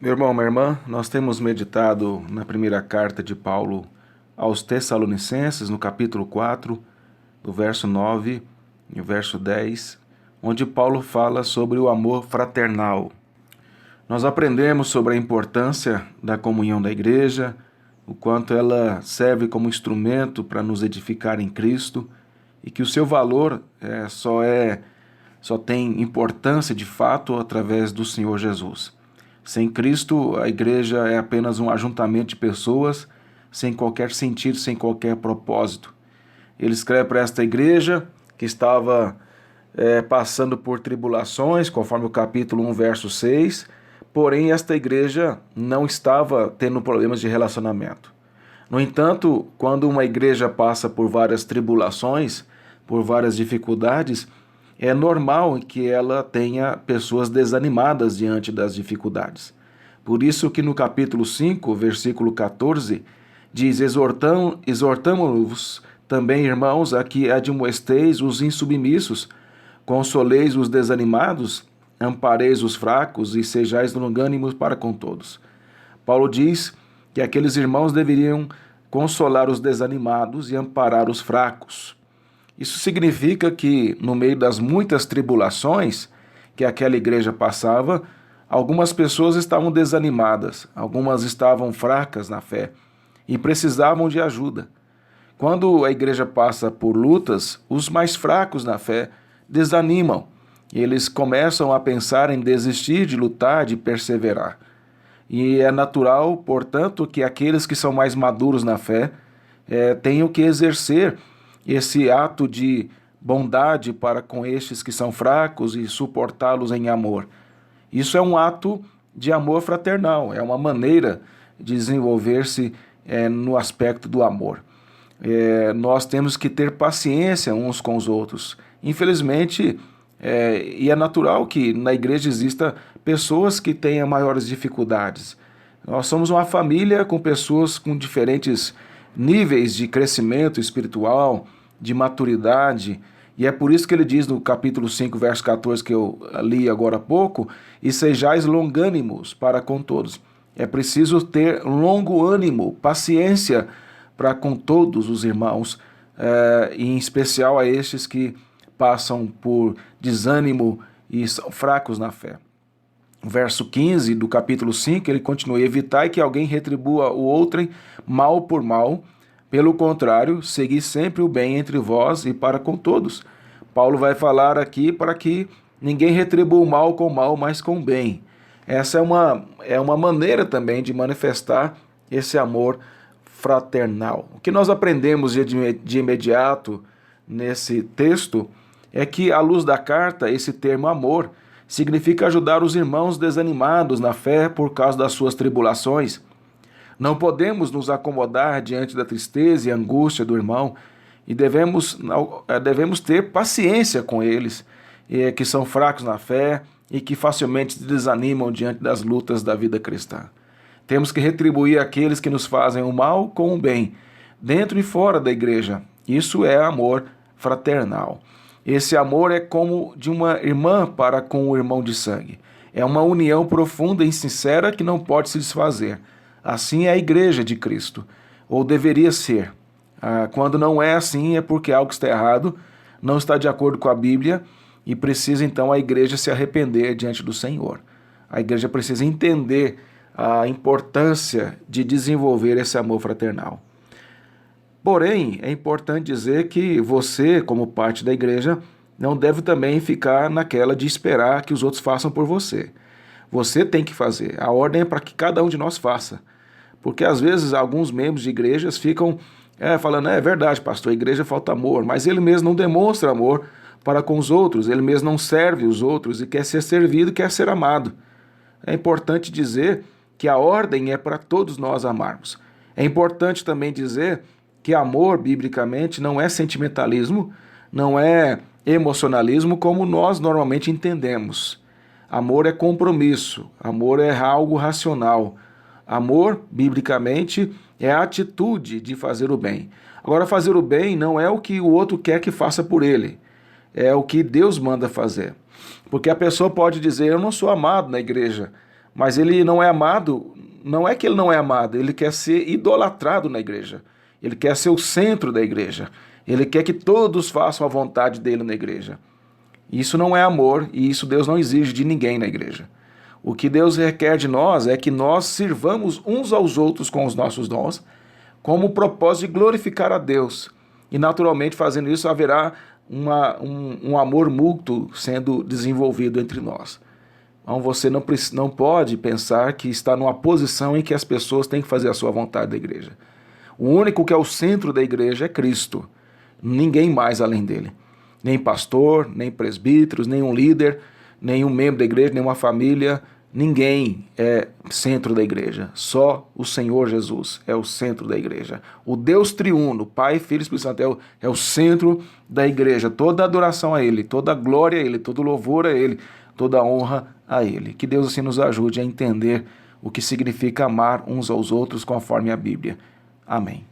Meu irmão, minha irmã, nós temos meditado na primeira carta de Paulo aos Tessalonicenses, no capítulo 4, do verso 9 e o verso 10, onde Paulo fala sobre o amor fraternal. Nós aprendemos sobre a importância da comunhão da igreja, o quanto ela serve como instrumento para nos edificar em Cristo e que o seu valor só tem importância de fato através do Senhor Jesus. Sem Cristo, a igreja é apenas um ajuntamento de pessoas sem qualquer sentido, sem qualquer propósito. Ele escreve para esta igreja que estava passando por tribulações, conforme o capítulo 1, verso 6, porém esta igreja não estava tendo problemas de relacionamento. No entanto, quando uma igreja passa por várias tribulações, por várias dificuldades, é normal que ela tenha pessoas desanimadas diante das dificuldades. Por isso que no capítulo 5, versículo 14, diz: Exortamo-vos também, irmãos, a que admoesteis os insubmissos, consoleis os desanimados, ampareis os fracos e sejais longânimos para com todos. Paulo diz que aqueles irmãos deveriam consolar os desanimados e amparar os fracos. Isso significa que, no meio das muitas tribulações que aquela igreja passava, algumas pessoas estavam desanimadas, algumas estavam fracas na fé e precisavam de ajuda. Quando a igreja passa por lutas, os mais fracos na fé desanimam. Eles começam a pensar em desistir de lutar, de perseverar. E é natural, portanto, que aqueles que são mais maduros na fé tenham que exercer esse ato de bondade para com estes que são fracos e suportá-los em amor. Isso é um ato de amor fraternal, é uma maneira de desenvolver-se no aspecto do amor. Nós temos que ter paciência uns com os outros. Infelizmente, e é natural que na igreja exista pessoas que tenham maiores dificuldades. Nós somos uma família com pessoas com diferentes níveis de crescimento espiritual, de maturidade, e é por isso que ele diz no capítulo 5, verso 14, que eu li agora há pouco: e sejais longânimos para com todos. É preciso ter longo ânimo, paciência para com todos os irmãos, e em especial a estes que passam por desânimo e são fracos na fé. Verso 15 do capítulo 5, ele continua: evitai que alguém retribua o outrem mal por mal, pelo contrário, segui sempre o bem entre vós e para com todos. Paulo vai falar aqui para que ninguém retribua o mal com o mal, mas com o bem. Essa é uma maneira também de manifestar esse amor fraternal. O que nós aprendemos de imediato nesse texto é que, à luz da carta, esse termo amor significa ajudar os irmãos desanimados na fé por causa das suas tribulações. Não podemos nos acomodar diante da tristeza e angústia do irmão e devemos ter paciência com eles, que são fracos na fé e que facilmente se desanimam diante das lutas da vida cristã. Temos que retribuir aqueles que nos fazem o mal com o bem, dentro e fora da igreja. Isso é amor fraternal. Esse amor é como de uma irmã para com o irmão de sangue. É uma união profunda e sincera que não pode se desfazer. Assim é a igreja de Cristo, ou deveria ser. Quando não é assim, é porque algo está errado, não está de acordo com a Bíblia, e precisa então a igreja se arrepender diante do Senhor. A igreja precisa entender a importância de desenvolver esse amor fraternal. Porém, é importante dizer que você, como parte da igreja, não deve também ficar naquela de esperar que os outros façam por você. Você tem que fazer. A ordem é para que cada um de nós faça. Porque às vezes alguns membros de igrejas ficam falando: é verdade, pastor, a igreja falta amor, mas ele mesmo não demonstra amor para com os outros, ele mesmo não serve os outros e quer ser servido, quer ser amado. É importante dizer que a ordem é para todos nós amarmos. É importante também dizer que amor, biblicamente, não é sentimentalismo, não é emocionalismo como nós normalmente entendemos. Amor é compromisso, amor é algo racional. Amor, biblicamente, é a atitude de fazer o bem. Agora, fazer o bem não é o que o outro quer que faça por ele, é o que Deus manda fazer. Porque a pessoa pode dizer: eu não sou amado na igreja, Mas ele não é amado, não é que ele não é amado, ele quer ser idolatrado na igreja. Ele quer ser o centro da igreja. Ele quer que todos façam a vontade dele na igreja. Isso não é amor e isso Deus não exige de ninguém na igreja. O que Deus requer de nós é que nós sirvamos uns aos outros com os nossos dons, como o propósito de glorificar a Deus. E naturalmente, fazendo isso, haverá um amor mútuo sendo desenvolvido entre nós. Então você não pode pensar que está numa posição em que as pessoas têm que fazer a sua vontade da igreja. O único que é o centro da igreja é Cristo. Ninguém mais além dele. Nem pastor, nem presbíteros, nenhum líder, nenhum membro da igreja, nenhuma família. Ninguém é centro da igreja. Só o Senhor Jesus é o centro da igreja. O Deus triuno, Pai, Filho e Espírito Santo é o centro da igreja. Toda adoração a Ele, toda glória a Ele, todo louvor a Ele, toda honra a Ele. Que Deus assim nos ajude a entender o que significa amar uns aos outros conforme a Bíblia. Amém.